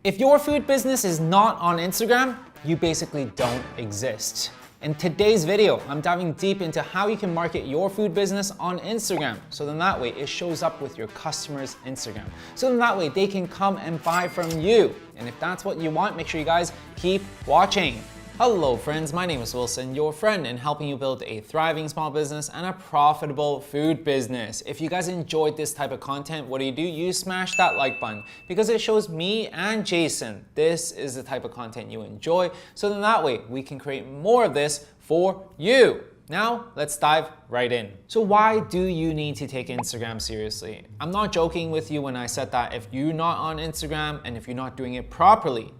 If your food business is not on Instagram, you basically don't exist. In today's video, I'm diving deep into how you can market your food business on Instagram. So then that way it shows up with your customers' Instagram. So then that way they can come and buy from you. And if that's what you want, make sure you guys keep watching. Hello friends, my name is Wilson, your friend in helping you build a thriving small business and a profitable food business. If you guys enjoyed this type of content, what do? You smash that like button because it shows me and Jason this is the type of content you enjoy. So then that way we can create more of this for you. Now, let's dive right in. So why do you need to take Instagram seriously? I'm not joking with you when I said that if you're not on Instagram and if you're not doing it properly,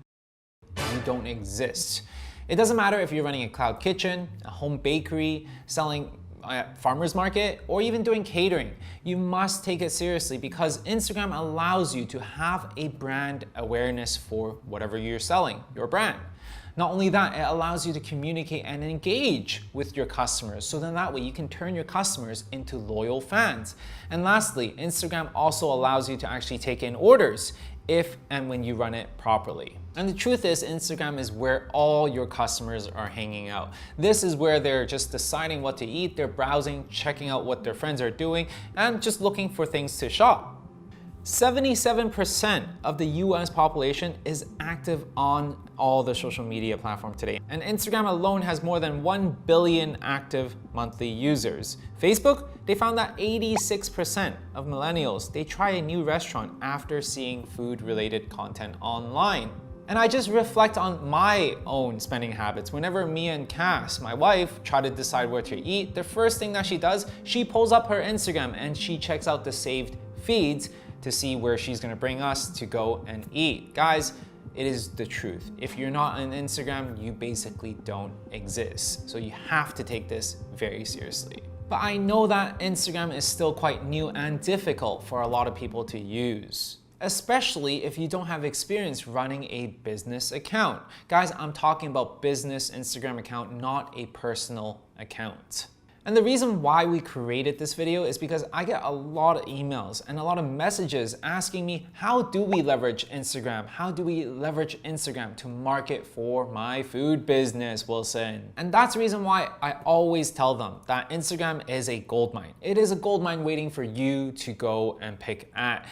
you don't exist. It doesn't matter if you're running a cloud kitchen, a home bakery, selling at farmer's market, or even doing catering. You must take it seriously because Instagram allows you to have a brand awareness for whatever you're selling, your brand. Not only that, it allows you to communicate and engage with your customers. So then that way you can turn your customers into loyal fans. And lastly, Instagram also allows you to actually take in orders if and when you run it properly. And the truth is, Instagram is where all your customers are hanging out. This is where they're just deciding what to eat, they're browsing, checking out what their friends are doing, and just looking for things to shop. 77% of the US population is active on all the social media platforms today. And Instagram alone has more than 1 billion active monthly users. Facebook, they found that 86% of millennials, they try a new restaurant after seeing food-related content online. And I just reflect on my own spending habits. Whenever me and Cass, my wife, try to decide where to eat, the first thing that she does, she pulls up her Instagram and she checks out the saved feeds to see where she's gonna bring us to go and eat. Guys, it is the truth. If you're not on Instagram, you basically don't exist. So you have to take this very seriously. But I know that Instagram is still quite new and difficult for a lot of people to use, especially if you don't have experience running a business account. Guys, I'm talking about business Instagram account, not a personal account. And the reason why we created this video is because I get a lot of emails and a lot of messages asking me, how do we leverage Instagram? How do we leverage Instagram to market for my food business, Wilson? And that's the reason why I always tell them that Instagram is a goldmine. It is a goldmine waiting for you to go and pick at.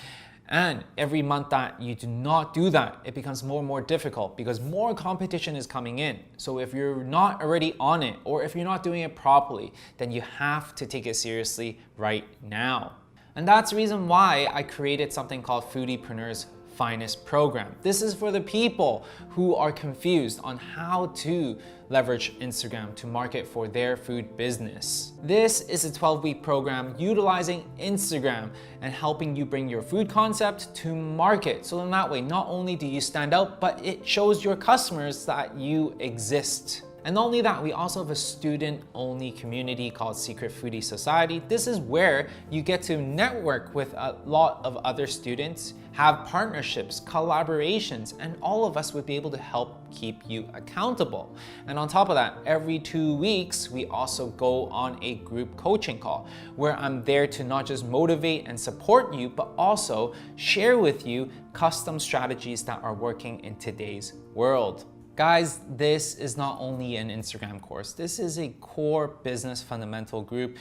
And every month that you do not do that, it becomes more and more difficult because more competition is coming in. So if you're not already on it, or if you're not doing it properly, then you have to take it seriously right now. And that's the reason why I created something called Foodiepreneurs Finest Program. This is for the people who are confused on how to leverage Instagram to market for their food business. This is a 12-week program utilizing Instagram and helping you bring your food concept to market. So then that way, not only do you stand out, but it shows your customers that you exist. And not only that, we also have a student-only community called Secret Foodie Society. This is where you get to network with a lot of other students, have partnerships, collaborations, and all of us would be able to help keep you accountable. And on top of that, every 2 weeks, we also go on a group coaching call where I'm there to not just motivate and support you, but also share with you custom strategies that are working in today's world. Guys, this is not only an Instagram course, this is a core business fundamental group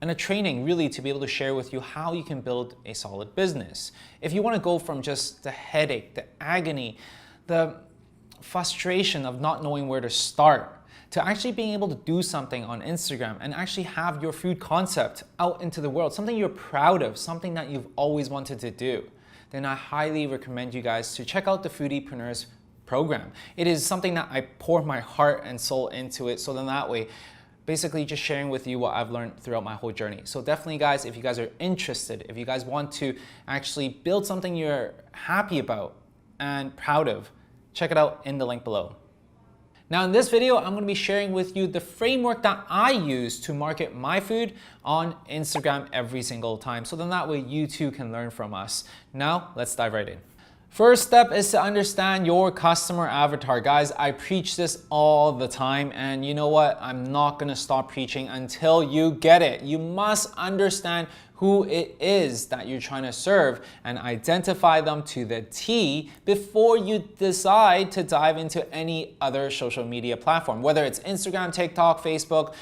and a training really to be able to share with you how you can build a solid business. If you want to go from just the headache, the agony, the frustration of not knowing where to start, to actually being able to do something on Instagram and actually have your food concept out into the world, something you're proud of, something that you've always wanted to do, then I highly recommend you guys to check out the Foodiepreneurs program. It is something that I pour my heart and soul into it, so then that way, basically just sharing with you what I've learned throughout my whole journey. So definitely guys, if you guys are interested, if you guys want to actually build something you're happy about and proud of, check it out in the link below. Now in this video, I'm gonna be sharing with you the framework that I use to market my food on Instagram every single time. So then that way you too can learn from us. Now, let's dive right in. First step is to understand your customer avatar. Guys, I preach this all the time, and you know what? I'm not gonna stop preaching until you get it. You must understand who it is that you're trying to serve and identify them to the T before you decide to dive into any other social media platform, whether it's Instagram, TikTok, Facebook,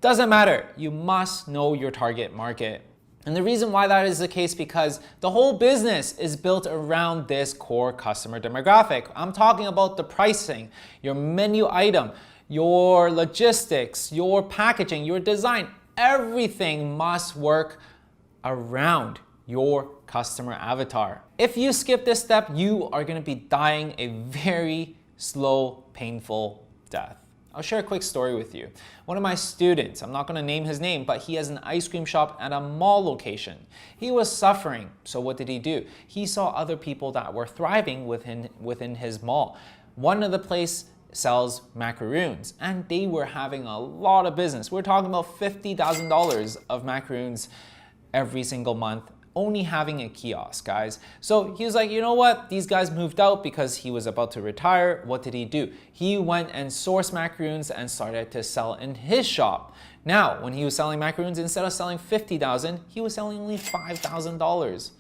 doesn't matter. You must know your target market. And the reason why that is the case because the whole business is built around this core customer demographic. I'm talking about the pricing, your menu item, your logistics, your packaging, your design. Everything must work around your customer avatar. If you skip this step, you are going to be dying a very slow, painful death. I'll share a quick story with you. One of my students, I'm not going to name his name, but he has an ice cream shop at a mall location. He was suffering, so what did he do? He saw other people that were thriving within his mall. One of the place sells macaroons, and they were having a lot of business. We're talking about $50,000 of macaroons every single month, only having a kiosk, guys. So he was like, you know what? These guys moved out because he was about to retire. What did he do? He went and sourced macaroons and started to sell in his shop. Now, when he was selling macaroons, instead of selling $50,000, he was selling only $5,000.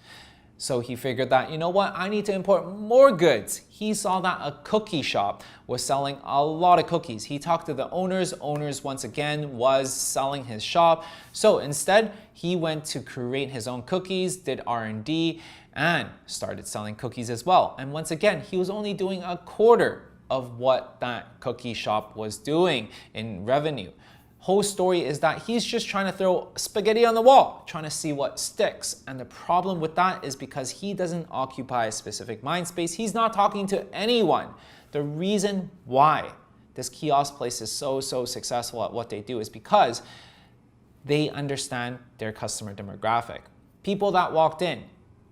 So he figured that, you know what, I need to import more goods. He saw that a cookie shop was selling a lot of cookies. He talked to the owners. Owners, once again, was selling his shop. So instead, he went to create his own cookies, did R&D, and started selling cookies as well. And once again, he was only doing a quarter of what that cookie shop was doing in revenue. Whole story is that he's just trying to throw spaghetti on the wall, trying to see what sticks. And the problem with that is because he doesn't occupy a specific mind space. He's not talking to anyone. The reason why this kiosk place is so successful at what they do is because they understand their customer demographic. People that walked in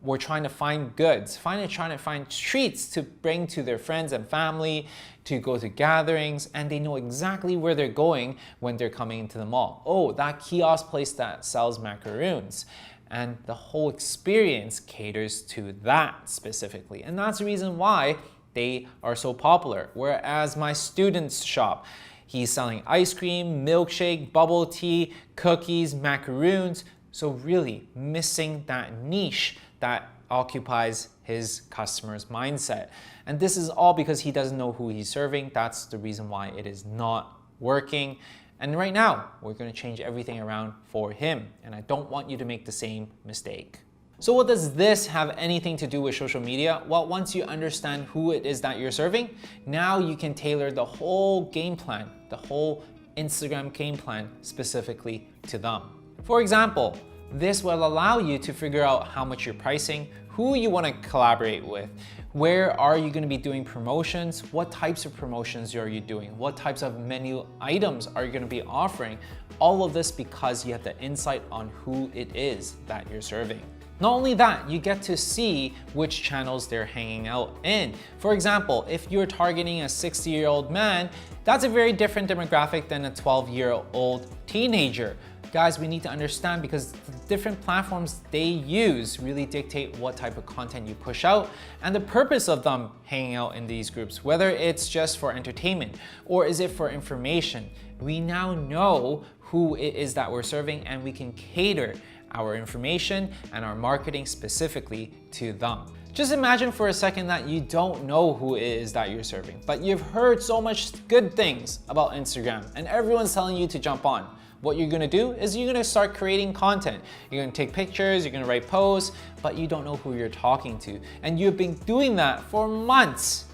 were trying to find goods, trying to find treats to bring to their friends and family, to go to gatherings, and they know exactly where they're going when they're coming into the mall. Oh, that kiosk place that sells macaroons. And the whole experience caters to that specifically. And that's the reason why they are so popular. Whereas my student's shop, he's selling ice cream, milkshake, bubble tea, cookies, macaroons. So really missing that niche that occupies his customer's mindset. And this is all because he doesn't know who he's serving. That's the reason why it is not working. And right now, we're going to change everything around for him. And I don't want you to make the same mistake. So what does this have anything to do with social media? Well, once you understand who it is that you're serving, now you can tailor the whole game plan, the whole Instagram game plan specifically to them. For example, this will allow you to figure out how much you're pricing, who you want to collaborate with, where are you going to be doing promotions, what types of promotions are you doing, what types of menu items are you going to be offering. All of this because you have the insight on who it is that you're serving. Not only that, you get to see which channels they're hanging out in. For example, if you're targeting a 60-year-old man, that's a very different demographic than a 12-year-old teenager. Guys, we need to understand because the different platforms they use really dictate what type of content you push out and the purpose of them hanging out in these groups, whether it's just for entertainment or is it for information. We now know who it is that we're serving and we can cater our information and our marketing specifically to them. Just imagine for a second that you don't know who it is that you're serving, but you've heard so much good things about Instagram and everyone's telling you to jump on. What you're gonna do is you're gonna start creating content. You're gonna take pictures, you're gonna write posts, but you don't know who you're talking to. And you've been doing that for months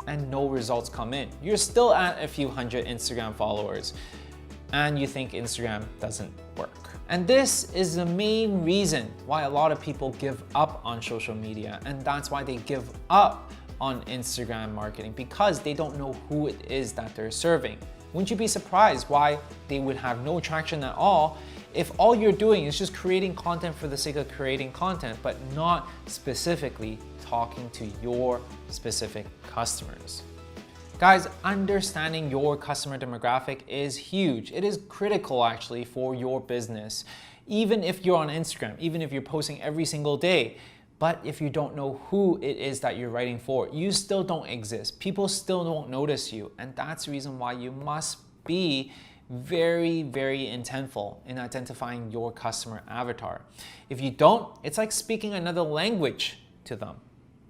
and no results come in. You're still at a few hundred Instagram followers and you think Instagram doesn't work. And this is the main reason why a lot of people give up on social media, and that's why they give up on Instagram marketing, because they don't know who it is that they're serving. Wouldn't you be surprised why they would have no traction at all if all you're doing is just creating content for the sake of creating content, but not specifically talking to your specific customers? Guys, understanding your customer demographic is huge. It is critical actually for your business. Even if you're on Instagram, even if you're posting every single day, But if you don't know who it is that you're writing for, you still don't exist. People still don't notice you. And that's the reason why you must be very, very intentful in identifying your customer avatar. If you don't, it's like speaking another language to them.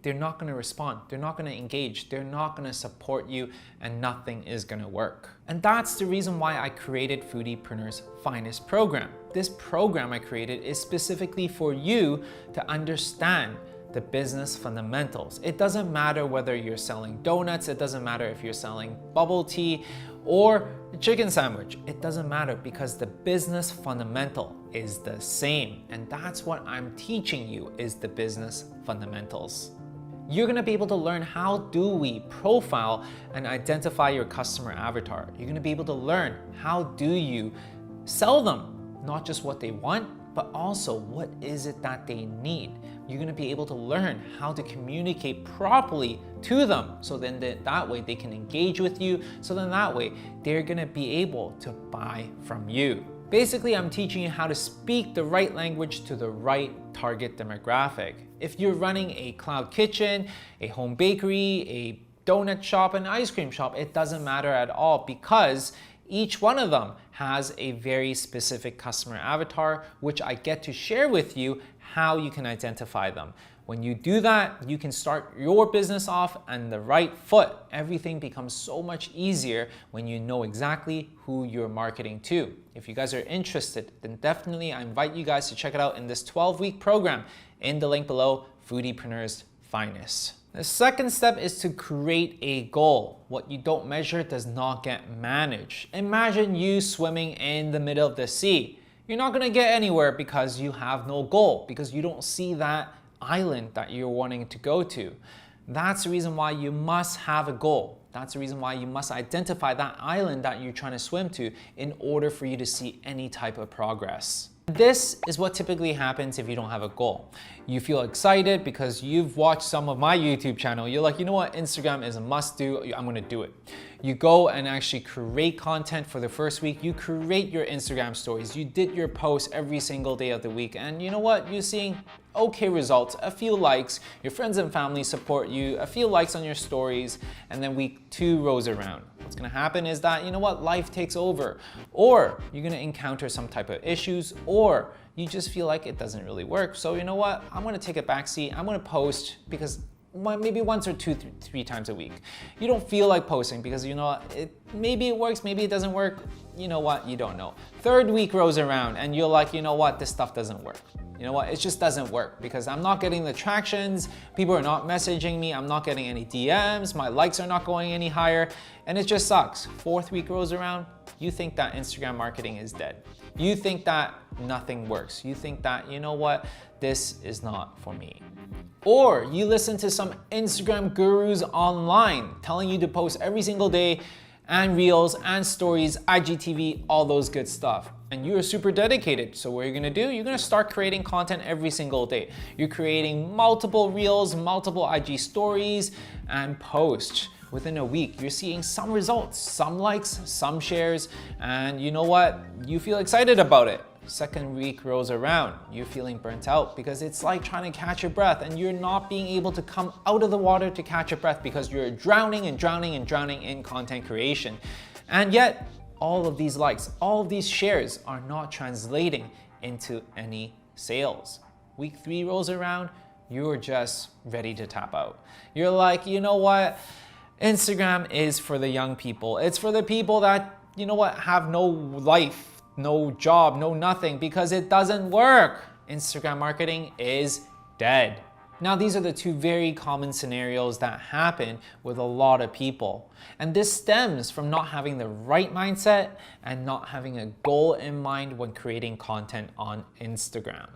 They're not going to respond. They're not going to engage. They're not going to support you, and nothing is going to work. And that's the reason why I created Foodiepreneur's Finest program. This program I created is specifically for you to understand the business fundamentals. It doesn't matter whether you're selling donuts, it doesn't matter if you're selling bubble tea or a chicken sandwich. It doesn't matter, because the business fundamental is the same. And that's what I'm teaching you, is the business fundamentals. You're gonna be able to learn how do we profile and identify your customer avatar. You're gonna be able to learn how do you sell them, not just what they want, but also what is it that they need. You're gonna be able to learn how to communicate properly to them, so then that way they can engage with you, so then that way they're gonna be able to buy from you. Basically, I'm teaching you how to speak the right language to the right target demographic. If you're running a cloud kitchen, a home bakery, a donut shop, an ice cream shop, it doesn't matter at all, because each one of them has a very specific customer avatar, which I get to share with you how you can identify them. When you do that, you can start your business off on the right foot. Everything becomes so much easier when you know exactly who you're marketing to. If you guys are interested, then definitely I invite you guys to check it out in this 12-week program in the link below, Foodiepreneur's Finest. The second step is to create a goal. What you don't measure does not get managed. Imagine you swimming in the middle of the sea. You're not gonna get anywhere because you have no goal, because you don't see that island that you're wanting to go to. That's the reason why you must have a goal. That's the reason why you must identify that island that you're trying to swim to in order for you to see any type of progress. This is what typically happens if you don't have a goal. You feel excited because you've watched some of my YouTube channel. You're like, you know what, Instagram is a must do, I'm gonna do it. You go and actually create content for the first week. You create your Instagram stories. You did your posts every single day of the week. And you know what, you're seeing okay results, a few likes, your friends and family support you, a few likes on your stories, and then week 2 rolls around. What's gonna happen is that, you know what, life takes over, or you're gonna encounter some type of issues, or you just feel like it doesn't really work. So you know what, I'm gonna take a backseat, I'm gonna post because maybe once or 2-3 times a week. You don't feel like posting because you know maybe it works, maybe it doesn't work. You know what, you don't know. 3rd week rolls around and you're like, you know what, this stuff doesn't work. You know what, it just doesn't work because I'm not getting the tractions, people are not messaging me, I'm not getting any DMs, my likes are not going any higher, and it just sucks. 4th week rolls around, you think that Instagram marketing is dead. You think that nothing works. You think that, you know what, this is not for me. Or you listen to some Instagram gurus online telling you to post every single day, and reels and stories, IGTV, all those good stuff. And you're super dedicated. So what you're gonna do, you're gonna start creating content every single day. You're creating multiple reels, multiple IG stories, and posts. Within a week, you're seeing some results, some likes, some shares, and you know what? You feel excited about it. 2nd week rolls around, you're feeling burnt out because it's like trying to catch your breath and you're not being able to come out of the water to catch your breath because you're drowning and drowning and drowning in content creation. And yet, all of these likes, all of these shares are not translating into any sales. Week 3 rolls around, you're just ready to tap out. You're like, you know what? Instagram is for the young people. It's for the people that, you know what, have no life, no job, no nothing, because it doesn't work. Instagram marketing is dead. Now, these are the 2 very common scenarios that happen with a lot of people. And this stems from not having the right mindset and not having a goal in mind when creating content on Instagram.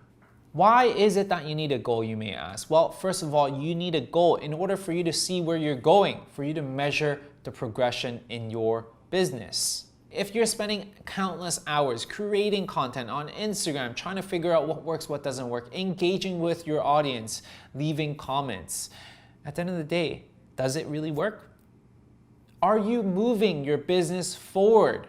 Why is it that you need a goal, you may ask? Well, first of all, you need a goal in order for you to see where you're going, for you to measure the progression in your business. If you're spending countless hours creating content on Instagram, trying to figure out what works, what doesn't work, engaging with your audience, leaving comments, at the end of the day, does it really work? Are you moving your business forward?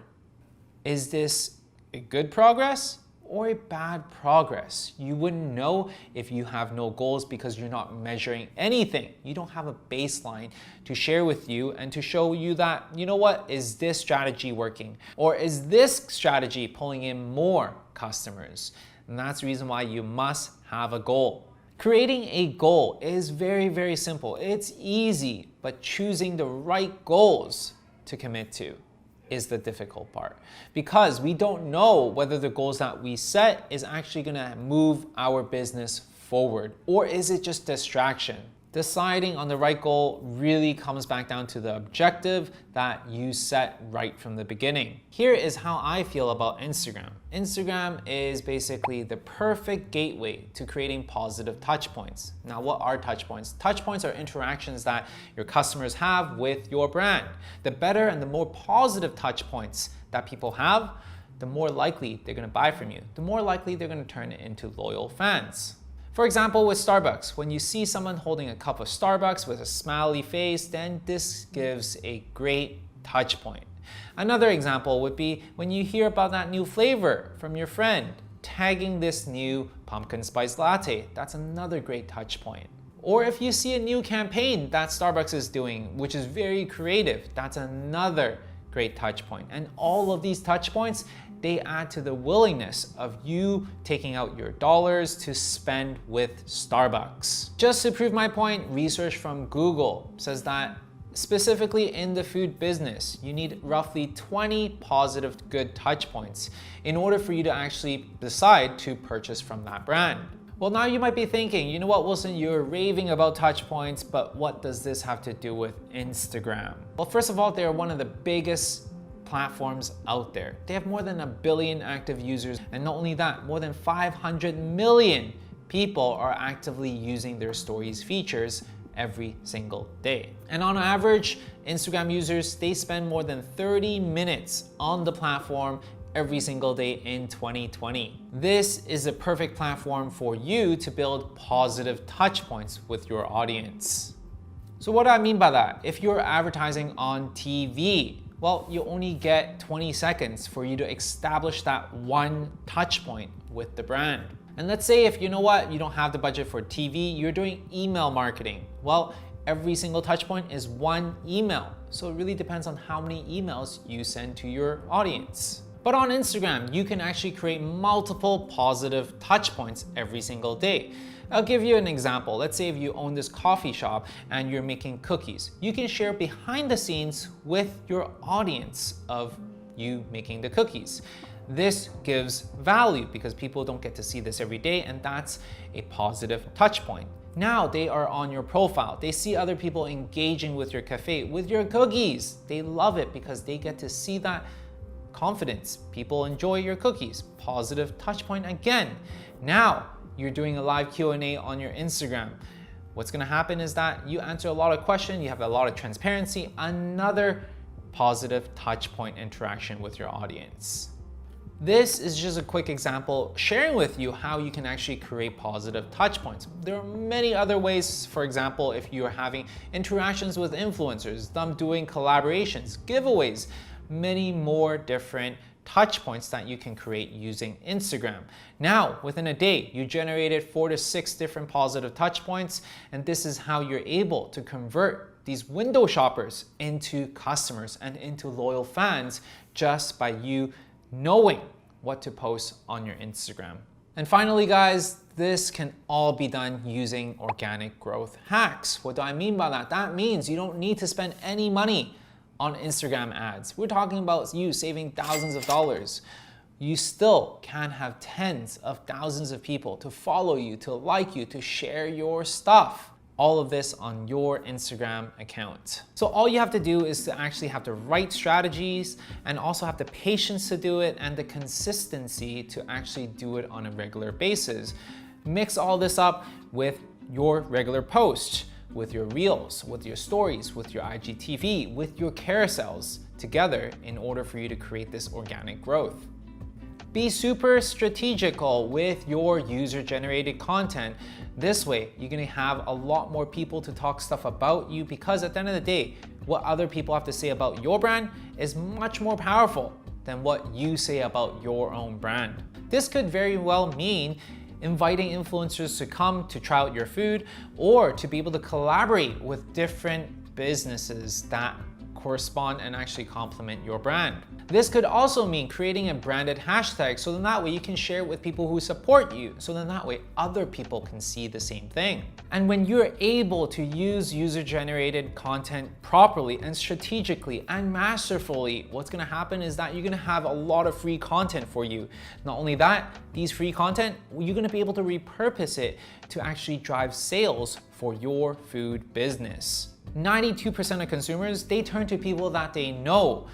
Is this a good progress or bad progress. You wouldn't know if you have no goals because you're not measuring anything. You don't have a baseline to share with you and to show you that, you know what, is this strategy working? Or is this strategy pulling in more customers? And that's the reason why you must have a goal. Creating a goal is very, very simple. It's easy, but choosing the right goals to commit to is the difficult part, because we don't know whether the goals that we set is actually gonna move our business forward, or is it just distraction? Deciding on the right goal really comes back down to the objective that you set right from the beginning. Here is how I feel about Instagram. Instagram is basically the perfect gateway to creating positive touch points. Now, what are touch points? Touch points are interactions that your customers have with your brand. The better and the more positive touch points that people have, the more likely they're gonna buy from you. The more likely they're gonna turn it into loyal fans. For example, with Starbucks, when you see someone holding a cup of Starbucks with a smiley face, then this gives a great touch point. Another example would be when you hear about that new flavor from your friend, tagging this new pumpkin spice latte. That's another great touch point. Or if you see a new campaign that Starbucks is doing, which is very creative, that's another great touch point. And all of these touch points, they add to the willingness of you taking out your dollars to spend with Starbucks. Just to prove my point, research from Google says that specifically in the food business, you need roughly 20 positive good touch points in order for you to actually decide to purchase from that brand. Well, now you might be thinking, you know what, Wilson, you're raving about touch points, but what does this have to do with Instagram? Well, first of all, they're one of the biggest platforms out there. They have more than 1 billion active users, and not only that, more than 500 million people are actively using their stories features every single day. And on average, Instagram users, they spend more than 30 minutes on the platform every single day in 2020. This is a perfect platform for you to build positive touch points with your audience. So what do I mean by that? If you're advertising on TV, well, you only get 20 seconds for you to establish that one touch point with the brand. And let's say if you know what, you don't have the budget for TV, you're doing email marketing. Well, every single touch point is one email. So it really depends on how many emails you send to your audience. But on Instagram, you can actually create multiple positive touch points every single day. I'll give you an example. Let's say if you own this coffee shop and you're making cookies, you can share behind the scenes with your audience of you making the cookies. This gives value because people don't get to see this every day, and that's a positive touch point. Now they are on your profile. They see other people engaging with your cafe, with your cookies. They love it because they get to see that confidence. People enjoy your cookies. Positive touch point again. Now, you're doing a live Q&A on your Instagram. What's gonna happen is that you answer a lot of questions, you have a lot of transparency, another positive touch point interaction with your audience. This is just a quick example sharing with you how you can actually create positive touch points. There are many other ways. For example, if you're having interactions with influencers, them doing collaborations, giveaways, many more different touch points that you can create using Instagram. Now, within a day, you generated 4 to 6 different positive touch points, and this is how you're able to convert these window shoppers into customers and into loyal fans just by you knowing what to post on your Instagram. And finally, guys, this can all be done using organic growth hacks. What do I mean by that? That means you don't need to spend any money on Instagram ads. We're talking about you saving thousands of dollars. You still can have tens of thousands of people to follow you, to like you, to share your stuff. All of this on your Instagram account. So all you have to do is to actually have the right strategies and also have the patience to do it and the consistency to actually do it on a regular basis. Mix all this up with your regular posts, with your reels, with your stories, with your IGTV, with your carousels together in order for you to create this organic growth. Be super strategical with your user-generated content. This way, you're gonna have a lot more people to talk stuff about you, because at the end of the day, what other people have to say about your brand is much more powerful than what you say about your own brand. This could very well mean inviting influencers to come to try out your food or to be able to collaborate with different businesses that correspond and actually complement your brand. This could also mean creating a branded hashtag so then that way you can share it with people who support you, so then that way other people can see the same thing. And when you're able to use user-generated content properly and strategically and masterfully, what's gonna happen is that you're gonna have a lot of free content for you. Not only that, these free content, you're gonna be able to repurpose it to actually drive sales for your food business. 92% of consumers, they turn to people that they know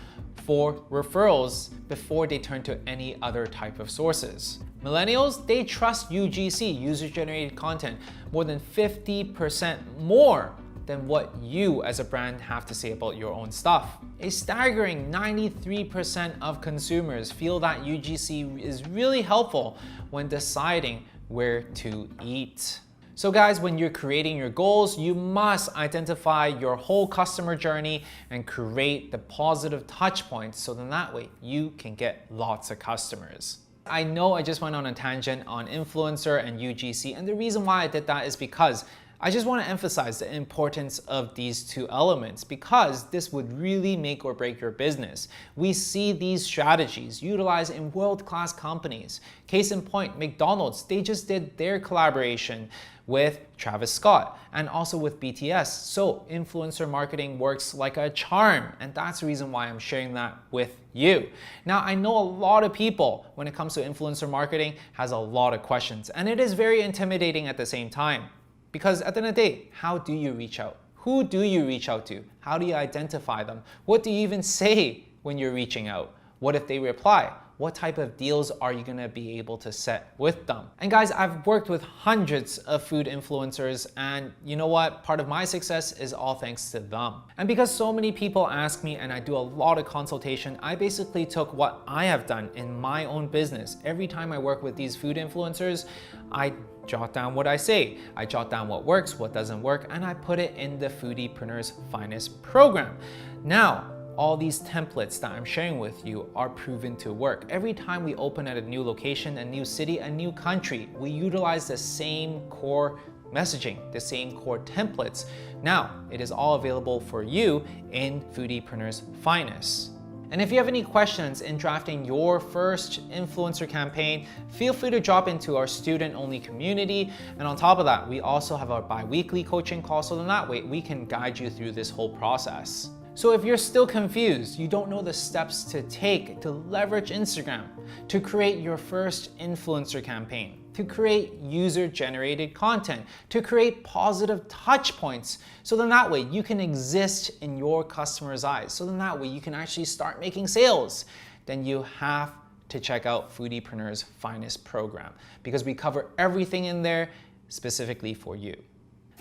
for referrals before they turn to any other type of sources. Millennials, they trust UGC, user-generated content, more than 50% more than what you as a brand have to say about your own stuff. A staggering 93% of consumers feel that UGC is really helpful when deciding where to eat. So guys, when you're creating your goals, you must identify your whole customer journey and create the positive touch points so then that way you can get lots of customers. I know I just went on a tangent on influencer and UGC, and the reason why I did that is because I just want to emphasize the importance of these two elements because this would really make or break your business. We see these strategies utilized in world-class companies. Case in point, McDonald's, they just did their collaboration with Travis Scott and also with BTS. So influencer marketing works like a charm, and that's the reason why I'm sharing that with you. Now, I know a lot of people, when it comes to influencer marketing, has a lot of questions, and it is very intimidating at the same time. Because at the end of the day, how do you reach out? Who do you reach out to? How do you identify them? What do you even say when you're reaching out? What if they reply? What type of deals are you gonna be able to set with them? And guys, I've worked with hundreds of food influencers, and you know what? Part of my success is all thanks to them. And because so many people ask me and I do a lot of consultation, I basically took what I have done in my own business. Every time I work with these food influencers, I jot down what I say. I jot down what works, what doesn't work, and I put it in the Foodiepreneur's Finest program. Now, all these templates that I'm sharing with you are proven to work. Every time we open at a new location, a new city, a new country, we utilize the same core messaging, the same core templates. Now, it is all available for you in Foodiepreneur's Finest. And if you have any questions in drafting your first influencer campaign, feel free to drop into our student-only community. And on top of that, we also have our bi-weekly coaching call, so then that way we can guide you through this whole process. So if you're still confused, you don't know the steps to take to leverage Instagram, to create your first influencer campaign, to create user-generated content, to create positive touch points, so then that way you can exist in your customers' eyes, so then that way you can actually start making sales, then you have to check out Foodiepreneur's Finest program because we cover everything in there specifically for you.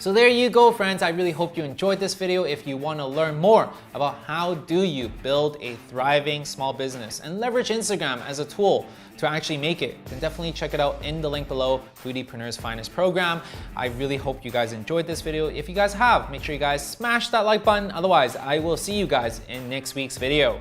So there you go, friends. I really hope you enjoyed this video. If you want to learn more about how do you build a thriving small business and leverage Instagram as a tool to actually make it, then definitely check it out in the link below, Foodiepreneur's Finest program. I really hope you guys enjoyed this video. If you guys have, make sure you guys smash that like button. Otherwise, I will see you guys in next week's video.